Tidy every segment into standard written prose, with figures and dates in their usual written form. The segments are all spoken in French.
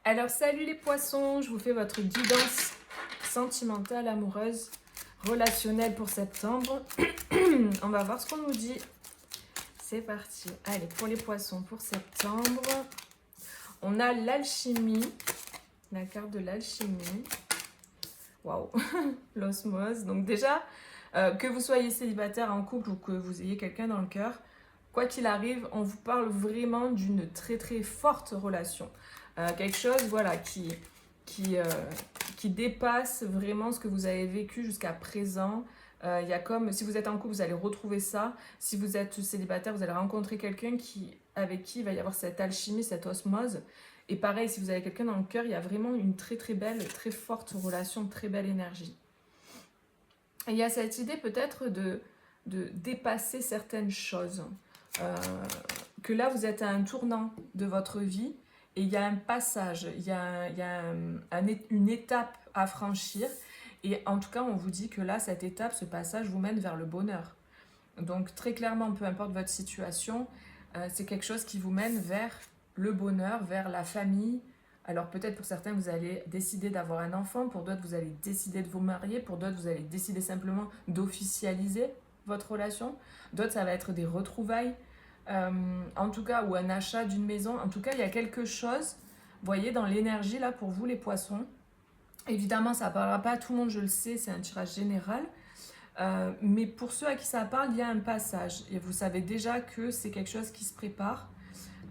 Alors salut les poissons, je vous fais votre guidance sentimentale, amoureuse, relationnelle pour septembre. On va voir ce qu'on nous dit. C'est parti. Allez, pour les poissons pour septembre, on a l'alchimie, la carte de l'alchimie. Waouh, l'osmose. Donc déjà, que vous soyez célibataire, en couple ou que vous ayez quelqu'un dans le cœur, quoi qu'il arrive, on vous parle vraiment d'une très très forte relation. Quelque chose voilà, qui dépasse vraiment ce que vous avez vécu jusqu'à présent. Il y a comme, si vous êtes en couple, vous allez retrouver ça. Si vous êtes célibataire, vous allez rencontrer quelqu'un avec qui il va y avoir cette alchimie, cette osmose. Et pareil, si vous avez quelqu'un dans le cœur, il y a vraiment une très très belle, très forte relation, très belle énergie. Et il y a cette idée peut-être de dépasser certaines choses. Que là, vous êtes à un tournant de votre vie et il y a un passage, il y a une étape à franchir. Et en tout cas, on vous dit que là, cette étape, ce passage vous mène vers le bonheur. Donc très clairement, peu importe votre situation, c'est quelque chose qui vous mène vers le bonheur, vers la famille. Alors peut-être pour certains, vous allez décider d'avoir un enfant, pour d'autres, vous allez décider de vous marier, pour d'autres, vous allez décider simplement d'officialiser votre relation. D'autres, ça va être des retrouvailles, en tout cas, ou un achat d'une maison. En tout cas, il y a quelque chose, vous voyez, dans l'énergie là pour vous les poissons. Évidemment, ça ne parlera pas à tout le monde, je le sais, c'est un tirage général. Mais pour ceux à qui ça parle, il y a un passage. Et vous savez déjà que c'est quelque chose qui se prépare.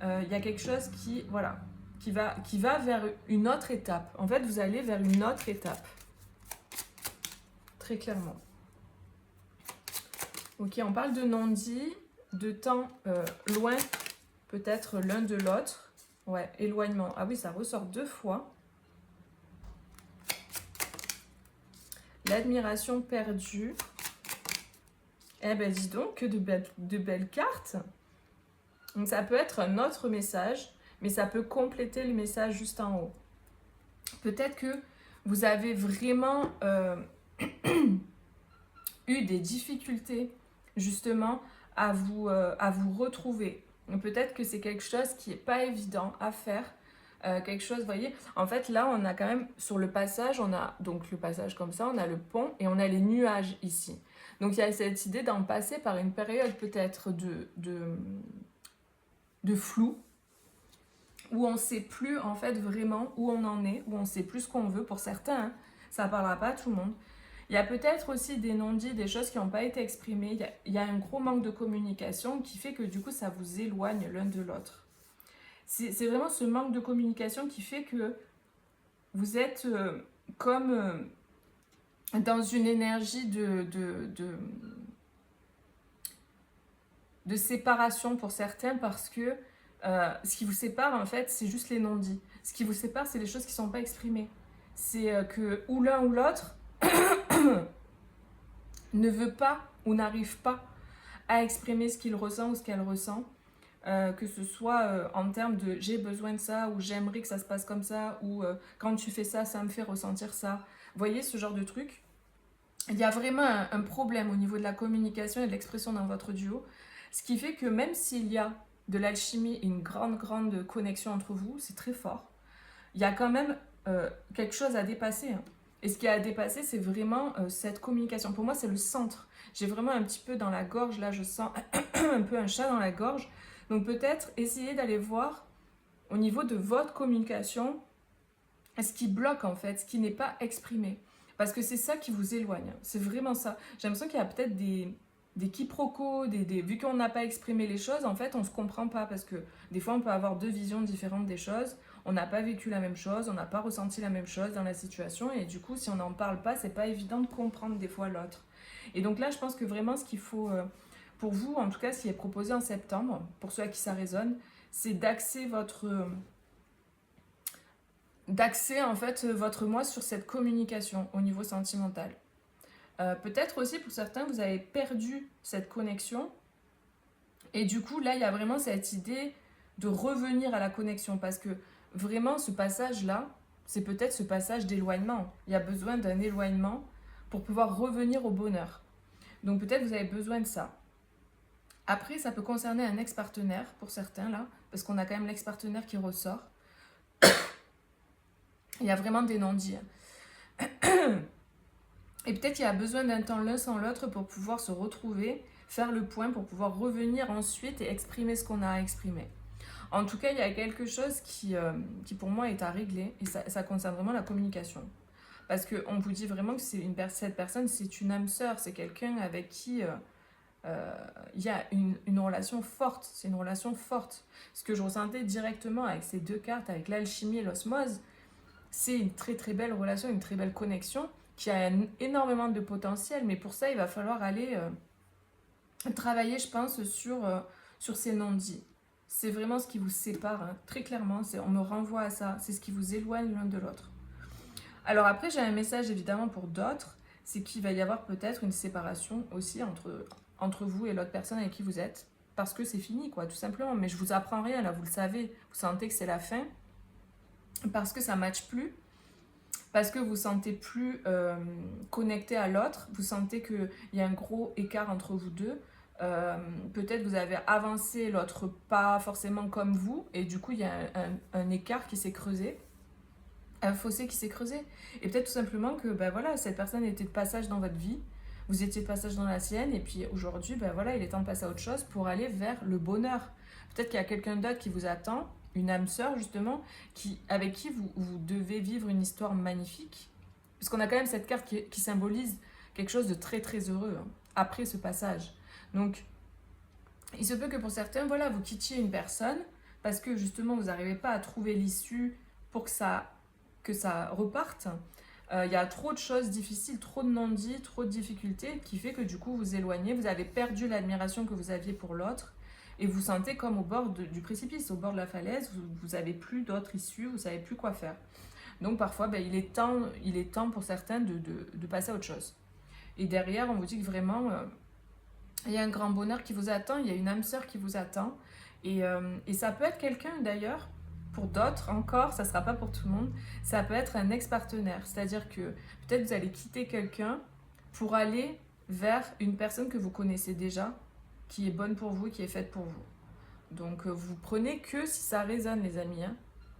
Il y a quelque chose voilà, qui va vers une autre étape. En fait, vous allez vers une autre étape. Très clairement. Ok, on parle de non-dit, de temps loin, peut-être l'un de l'autre. Ouais, éloignement. Ah oui, ça ressort 2 fois. L'admiration perdue. Eh ben dis donc, que de belles cartes. Donc ça peut être un autre message, mais ça peut compléter le message juste en haut. Peut-être que vous avez vraiment eu des difficultés justement à vous retrouver. Peut-être que c'est quelque chose qui n'est pas évident à faire. Quelque chose, vous voyez, en fait là on a quand même sur le passage, on a donc le passage comme ça, on a le pont et on a les nuages ici. Donc il y a cette idée d'en passer par une période peut-être de flou, où on ne sait plus en fait vraiment où on en est, où on ne sait plus ce qu'on veut pour certains, hein. Ça ne parlera pas à tout le monde. Il y a peut-être aussi des non-dits, des choses qui n'ont pas été exprimées, il y a un gros manque de communication qui fait que du coup ça vous éloigne l'un de l'autre. C'est vraiment ce manque de communication qui fait que vous êtes comme dans une énergie de séparation pour certains parce que ce qui vous sépare en fait c'est juste les non-dits. Ce qui vous sépare c'est les choses qui ne sont pas exprimées. C'est que ou l'un ou l'autre ne veut pas ou n'arrive pas à exprimer ce qu'il ressent ou ce qu'elle ressent. Que ce soit en termes de j'ai besoin de ça ou j'aimerais que ça se passe comme ça ou quand tu fais ça, ça me fait ressentir ça. Vous voyez ce genre de truc. Il y a vraiment un problème au niveau de la communication et de l'expression dans votre duo. Ce qui fait que même s'il y a de l'alchimie et une grande connexion entre vous, c'est très fort, il y a quand même quelque chose à dépasser. Hein. Et ce qui a à dépasser, c'est vraiment cette communication. Pour moi, c'est le centre. J'ai vraiment un petit peu dans la gorge, là je sens un peu un chat dans la gorge. Donc peut-être essayer d'aller voir au niveau de votre communication ce qui bloque en fait, ce qui n'est pas exprimé. Parce que c'est ça qui vous éloigne, c'est vraiment ça. J'ai l'impression qu'il y a peut-être des quiproquos, vu qu'on n'a pas exprimé les choses, en fait on ne se comprend pas. Parce que des fois on peut avoir 2 visions différentes des choses, on n'a pas vécu la même chose, on n'a pas ressenti la même chose dans la situation. Et du coup si on n'en parle pas, c'est pas évident de comprendre des fois l'autre. Et donc là je pense que vraiment ce qu'il faut... pour vous, en tout cas, ce qui est proposé en septembre, pour ceux à qui ça résonne, c'est d'axer en fait votre moi sur cette communication au niveau sentimental. Peut-être aussi pour certains, vous avez perdu cette connexion et du coup, là, il y a vraiment cette idée de revenir à la connexion parce que vraiment, ce passage-là, c'est peut-être ce passage d'éloignement. Il y a besoin d'un éloignement pour pouvoir revenir au bonheur. Donc peut-être vous avez besoin de ça. Après, ça peut concerner un ex-partenaire pour certains, là, parce qu'on a quand même l'ex-partenaire qui ressort. Il y a vraiment des non-dits. Et peut-être qu'il y a besoin d'un temps l'un sans l'autre pour pouvoir se retrouver, faire le point, pour pouvoir revenir ensuite et exprimer ce qu'on a à exprimer. En tout cas, il y a quelque chose qui pour moi est à régler, et ça concerne vraiment la communication. Parce qu'on vous dit vraiment que cette personne, c'est une âme sœur, c'est quelqu'un avec qui il y a une relation forte, c'est une relation forte. Ce que je ressentais directement avec ces deux cartes, avec l'alchimie et l'osmose, c'est une très très belle relation, une très belle connexion qui a énormément de potentiel, mais pour ça, il va falloir aller travailler, je pense, sur ces non-dits. C'est vraiment ce qui vous sépare, hein. Très clairement, on me renvoie à ça, c'est ce qui vous éloigne l'un de l'autre. Alors après, j'ai un message évidemment pour d'autres, c'est qu'il va y avoir peut-être une séparation aussi entre vous et l'autre personne avec qui vous êtes, parce que c'est fini, quoi, tout simplement. Mais je vous apprends rien, là, vous le savez, vous sentez que c'est la fin, parce que ça ne matche plus, parce que vous ne sentez plus connecté à l'autre, vous sentez qu'il y a un gros écart entre vous deux. Peut-être vous avez avancé, l'autre pas forcément comme vous, et du coup il y a un écart qui s'est creusé, un fossé qui s'est creusé. Et peut-être tout simplement que ben voilà, cette personne était de passage dans votre vie, vous étiez de passage dans la sienne, et puis aujourd'hui, ben voilà, il est temps de passer à autre chose pour aller vers le bonheur. Peut-être qu'il y a quelqu'un d'autre qui vous attend, une âme sœur justement, avec qui vous devez vivre une histoire magnifique. Parce qu'on a quand même cette carte qui symbolise quelque chose de très très heureux, hein, après ce passage. Donc, il se peut que pour certains, voilà, vous quittiez une personne parce que justement vous n'arrivez pas à trouver l'issue pour que ça reparte. Il y a trop de choses difficiles, trop de non-dits, trop de difficultés qui fait que du coup vous éloignez, vous avez perdu l'admiration que vous aviez pour l'autre et vous sentez comme au bord du précipice, au bord de la falaise, vous n'avez plus d'autre issue, vous ne savez plus quoi faire. Donc parfois, ben, il est temps pour certains de passer à autre chose. Et derrière, on vous dit que vraiment, il y a un grand bonheur qui vous attend, il y a une âme sœur qui vous attend. Et ça peut être quelqu'un d'ailleurs, pour d'autres encore, ça ne sera pas pour tout le monde, ça peut être un ex-partenaire. C'est-à-dire que peut-être vous allez quitter quelqu'un pour aller vers une personne que vous connaissez déjà, qui est bonne pour vous, qui est faite pour vous. Donc vous prenez que si ça résonne, les amis, hein.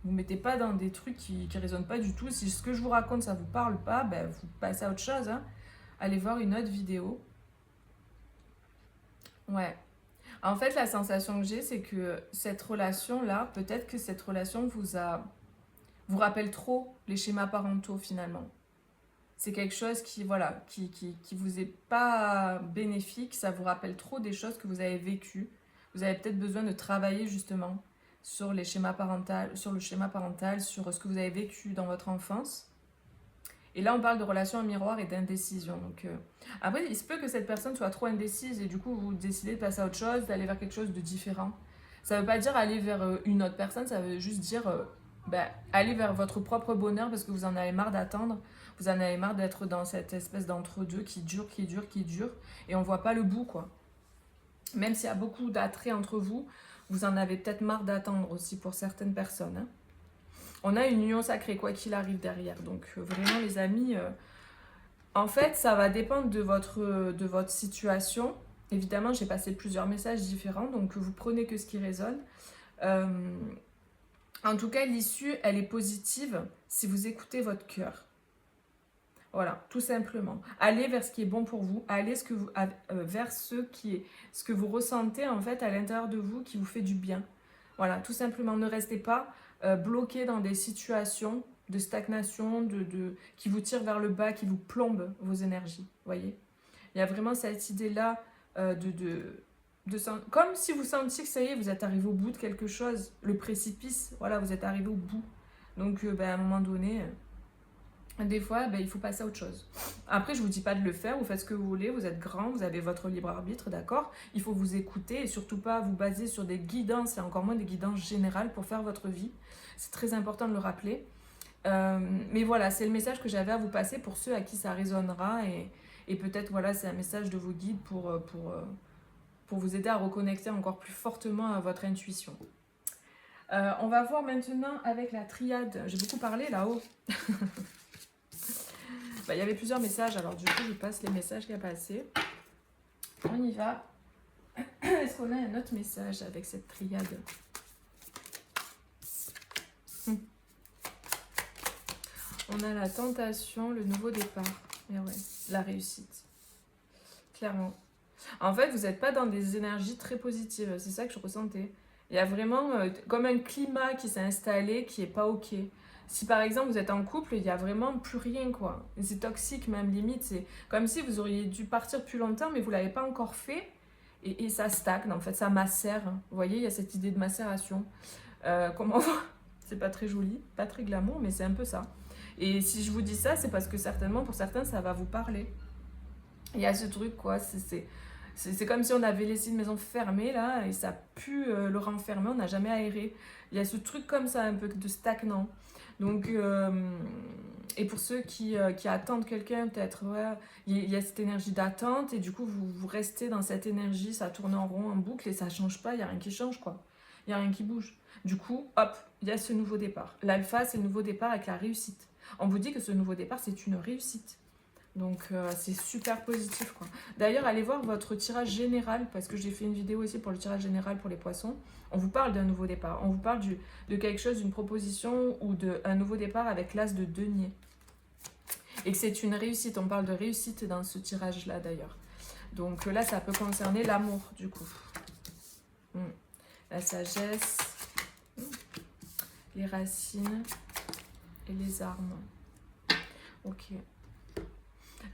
Vous ne mettez pas dans des trucs qui ne résonnent pas du tout. Si ce que je vous raconte, ça ne vous parle pas, ben, vous passez à autre chose, hein. Allez voir une autre vidéo. Ouais. En fait, la sensation que j'ai, c'est que cette relation-là, peut-être que cette relation vous rappelle trop les schémas parentaux finalement. C'est quelque chose qui, voilà, qui vous est pas bénéfique, ça vous rappelle trop des choses que vous avez vécues. Vous avez peut-être besoin de travailler justement sur les schémas parentaux, sur le schéma parental, sur ce que vous avez vécu dans votre enfance. Et là, on parle de relation en miroir et d'indécision. Donc, après, il se peut que cette personne soit trop indécise et du coup, vous décidez de passer à autre chose, d'aller vers quelque chose de différent. Ça ne veut pas dire aller vers une autre personne, ça veut juste dire aller vers votre propre bonheur parce que vous en avez marre d'attendre, vous en avez marre d'être dans cette espèce d'entre-deux qui dure, et on ne voit pas le bout, quoi. Même s'il y a beaucoup d'attrait entre vous, vous en avez peut-être marre d'attendre aussi pour certaines personnes, hein. On a une union sacrée, quoi qu'il arrive derrière. Donc vraiment les amis, en fait ça va dépendre de votre situation. Évidemment j'ai passé plusieurs messages différents, donc vous prenez que ce qui résonne. En tout cas l'issue elle est positive si vous écoutez votre cœur. Voilà, tout simplement. Allez vers ce qui est bon pour vous, allez vers ce que vous ressentez en fait à l'intérieur de vous qui vous fait du bien. Voilà, tout simplement, ne restez pas bloqué dans des situations de stagnation, qui vous tirent vers le bas, qui vous plombent vos énergies, voyez. Il y a vraiment cette idée-là comme si vous sentiez que ça y est, vous êtes arrivé au bout de quelque chose, le précipice, voilà, vous êtes arrivé au bout. Donc, à un moment donné... Des fois, il faut passer à autre chose. Après, je ne vous dis pas de le faire, vous faites ce que vous voulez, vous êtes grand, vous avez votre libre arbitre, d'accord. Il faut vous écouter et surtout pas vous baser sur des guidances et encore moins des guidances générales pour faire votre vie. C'est très important de le rappeler. Mais voilà, c'est le message que j'avais à vous passer pour ceux à qui ça résonnera et peut-être voilà, c'est un message de vos guides pour vous aider à reconnecter encore plus fortement à votre intuition. On va voir maintenant avec la triade. J'ai beaucoup parlé là-haut. Il y avait plusieurs messages, alors du coup je passe les messages qu'il y a passés. On y va. Est-ce qu'on a un autre message avec cette triade? On a la tentation, le nouveau départ. Et ouais, la réussite. Clairement. En fait, vous n'êtes pas dans des énergies très positives. C'est ça que je ressentais. Il y a vraiment comme un climat qui s'est installé qui est pas ok. Si par exemple vous êtes en couple, il y a vraiment plus rien quoi. C'est toxique même limite. C'est comme si vous auriez dû partir plus longtemps mais vous l'avez pas encore fait et ça stagne en fait, ça macère. Vous voyez, il y a cette idée de macération. Comment c'est pas très joli, pas très glamour, mais c'est un peu ça. Et si je vous dis ça, c'est parce que certainement pour certains ça va vous parler. Il y a ce truc quoi, c'est comme si on avait laissé une maison fermée là et ça pue le renfermer, on n'a jamais aéré. Il y a ce truc comme ça un peu de stagnant. Donc, et pour ceux qui attendent quelqu'un, peut-être, ouais, il y a cette énergie d'attente et du coup vous restez dans cette énergie, ça tourne en rond, en boucle et ça change pas, il n'y a rien qui change quoi. Il n'y a rien qui bouge. Du coup, hop, il y a ce nouveau départ. L'alpha, c'est le nouveau départ avec la réussite. On vous dit que ce nouveau départ, c'est une réussite. Donc c'est super positif quoi. D'ailleurs allez voir votre tirage général parce que j'ai fait une vidéo aussi pour le tirage général pour les poissons. On vous parle d'un nouveau départ, on vous parle de quelque chose, d'une proposition ou d'un nouveau départ avec l'as de denier. Et que c'est une réussite, on parle de réussite dans ce tirage là d'ailleurs. Donc là ça peut concerner l'amour du coup. La sagesse, les racines et les armes. Ok.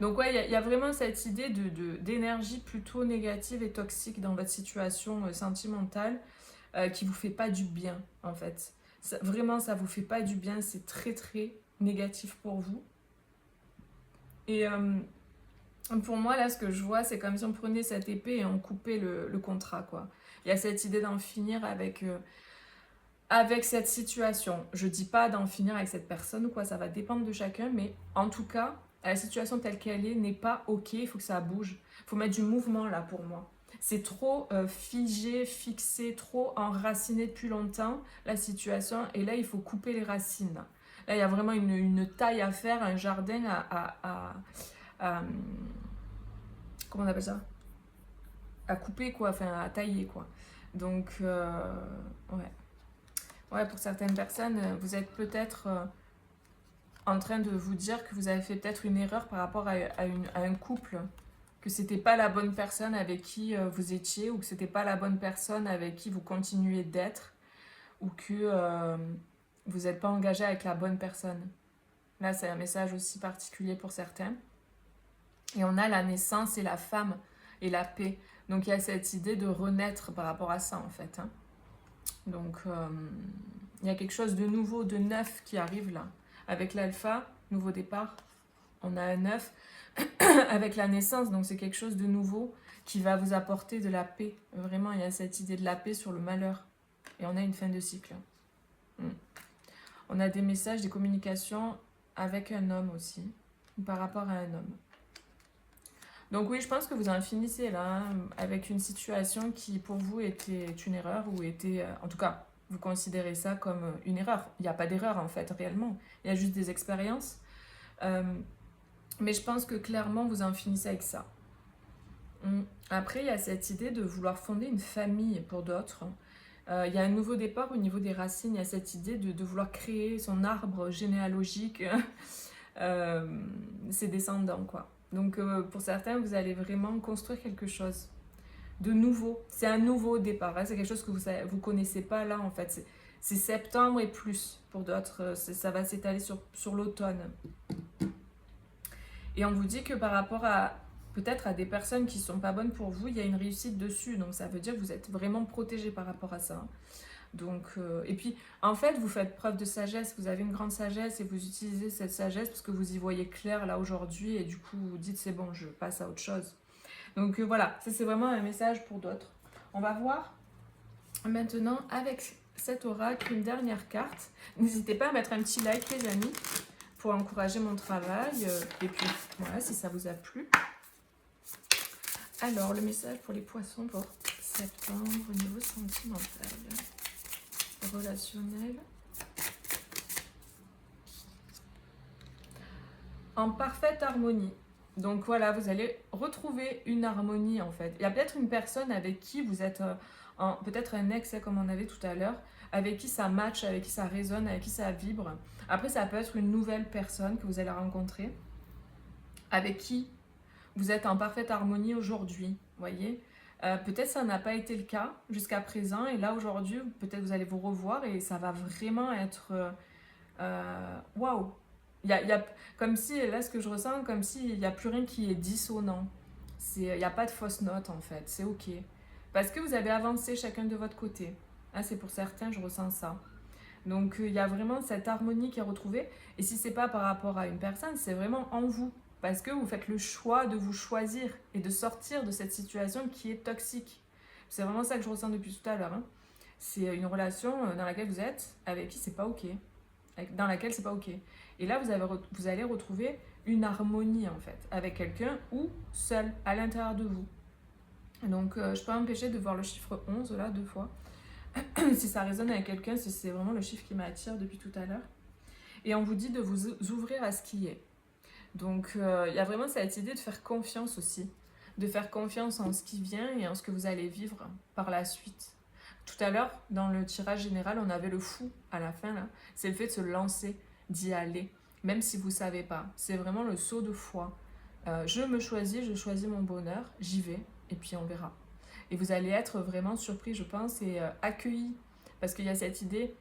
Donc ouais, il y a vraiment cette idée d'énergie plutôt négative et toxique dans votre situation sentimentale qui vous fait pas du bien en fait. Vraiment, ça vous fait pas du bien, c'est très très négatif pour vous. Et pour moi, là, ce que je vois, c'est comme si on prenait cette épée et on coupait le contrat, quoi. Il y a cette idée d'en finir avec cette situation. Je dis pas d'en finir avec cette personne ou quoi, ça va dépendre de chacun, mais en tout cas, la situation telle qu'elle est n'est pas ok, il faut que ça bouge. Il faut mettre du mouvement là pour moi. C'est trop figé, fixé, trop enraciné depuis longtemps la situation et là il faut couper les racines. Là il y a vraiment une taille à faire, un jardin à comment on appelle ça? À couper quoi, enfin à tailler quoi. Donc ouais. Ouais, pour certaines personnes, vous êtes peut-être en train de vous dire que vous avez fait peut-être une erreur par rapport à un couple, que c'était pas la bonne personne avec qui vous étiez, ou que c'était pas la bonne personne avec qui vous continuez d'être, ou que vous n'êtes pas engagé avec la bonne personne. Là, c'est un message aussi particulier pour certains. Et on a la naissance et la femme et la paix. Donc il y a cette idée de renaître par rapport à ça en fait. Hein. Donc il y a quelque chose de nouveau, de neuf qui arrive là. Avec l'alpha, nouveau départ, on a un 9 avec la naissance, donc c'est quelque chose de nouveau qui va vous apporter de la paix. Vraiment, il y a cette idée de la paix sur le malheur. Et on a une fin de cycle. On a des messages, des communications avec un homme aussi, par rapport à un homme. Donc oui, je pense que vous en finissez là, hein, avec une situation qui pour vous était une erreur, ou était, en tout cas, vous considérez ça comme une erreur. Il n'y a pas d'erreur en fait, réellement. Il y a juste des expériences. Mais je pense que clairement, vous en finissez avec ça. Après, il y a cette idée de vouloir fonder une famille pour d'autres. Il y a un nouveau départ au niveau des racines. Il y a cette idée de vouloir créer son arbre généalogique, ses descendants, quoi. Donc, pour certains, vous allez vraiment construire quelque chose de nouveau. C'est un nouveau départ. Hein. C'est quelque chose que vous ne connaissez pas là, en fait. C'est septembre et plus. Pour d'autres, ça va s'étaler sur l'automne. Et on vous dit que par rapport à peut-être à des personnes qui ne sont pas bonnes pour vous, il y a une réussite dessus. Donc ça veut dire que vous êtes vraiment protégé par rapport à ça. Donc, et puis en fait, vous faites preuve de sagesse, vous avez une grande sagesse et vous utilisez cette sagesse parce que vous y voyez clair là aujourd'hui et du coup vous dites c'est bon, je passe à autre chose. Donc voilà, ça c'est vraiment un message pour d'autres. On va voir maintenant avec cet oracle une dernière carte. N'hésitez pas à mettre un petit like les amis pour encourager mon travail. Et puis voilà, si ça vous a plu. Alors, le message pour les poissons pour septembre au niveau sentimental, relationnel. En parfaite harmonie. Donc voilà, vous allez retrouver une harmonie en fait. Il y a peut-être une personne avec qui vous êtes peut-être un ex, comme on avait tout à l'heure, avec qui ça match, avec qui ça résonne, avec qui ça vibre. Après, ça peut être une nouvelle personne que vous allez rencontrer, avec qui vous êtes en parfaite harmonie aujourd'hui, voyez. Peut-être ça n'a pas été le cas jusqu'à présent, et là aujourd'hui, peut-être vous allez vous revoir et ça va vraiment être waouh! Comme si, là ce que je ressens, comme s'il n'y a plus rien qui est dissonant. Il n'y a pas de fausse note en fait, c'est ok. Parce que vous avez avancé chacun de votre côté. Ah, c'est pour certains, je ressens ça. Donc il y a vraiment cette harmonie qui est retrouvée. Et si c'est pas par rapport à une personne, c'est vraiment en vous. Parce que vous faites le choix de vous choisir et de sortir de cette situation qui est toxique. C'est vraiment ça que je ressens depuis tout à l'heure. Hein. C'est une relation dans laquelle vous êtes, avec qui c'est pas ok. Dans laquelle c'est pas ok. Et là, vous allez retrouver une harmonie en fait, avec quelqu'un ou seul, à l'intérieur de vous. Donc je peux pas m'empêcher de voir le chiffre 11 là, 2 fois. Si ça résonne avec quelqu'un, si c'est vraiment le chiffre qui m'attire depuis tout à l'heure. Et on vous dit de vous ouvrir à ce qui est. Donc il y a vraiment cette idée de faire confiance aussi. De faire confiance en ce qui vient et en ce que vous allez vivre par la suite. Tout à l'heure, dans le tirage général, on avait le fou à la fin. Là. C'est le fait de se lancer, d'y aller, même si vous ne savez pas. C'est vraiment le saut de foi. Je me choisis, je choisis mon bonheur, j'y vais, et puis on verra. Et vous allez être vraiment surpris, je pense, et accueillis. Parce qu'il y a cette idée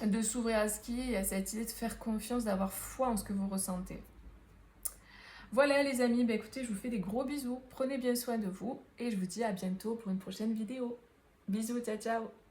de s'ouvrir à ce qui est, il y a cette idée de faire confiance, d'avoir foi en ce que vous ressentez. Voilà les amis, bah écoutez, je vous fais des gros bisous. Prenez bien soin de vous et je vous dis à bientôt pour une prochaine vidéo. Bisous, ciao ciao.